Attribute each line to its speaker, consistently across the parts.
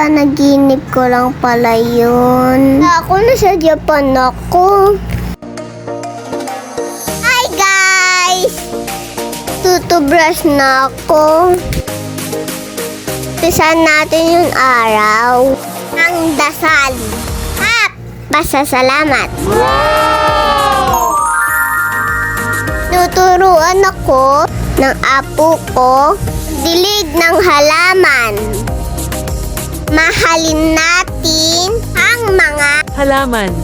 Speaker 1: Panaginip ko lang pala yun. Ako nasa Japan ako. Hi guys! Tutubrush na ako. Pisan natin yung araw. Ang dasal. At pasasalamat. Tuturuan ako ng apo ko. Dilig ng halaman. Mahalin natin ang mga
Speaker 2: Halaman.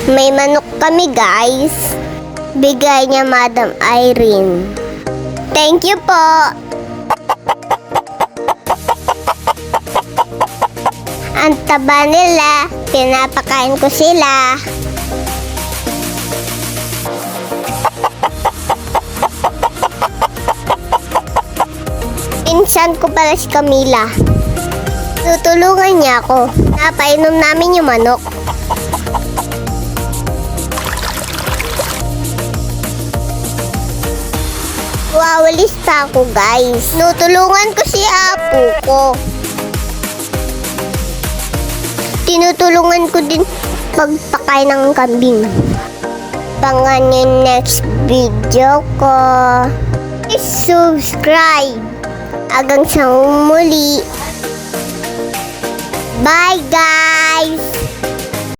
Speaker 1: May manok kami guys. Bigay niya Madam Irene. Thank you po. Ang taba nila, pinapakain ko sila. Pinsan ko pala si Camila. Tutulungan niya ako. Napainom namin yung manok. Wawalis pa ako guys. Tutulungan ko si apo ko. Tinutulungan ko din pagpakain ng kambing. Abangan yung next video ko. Please subscribe. Hanggang sa muli. Bye guys!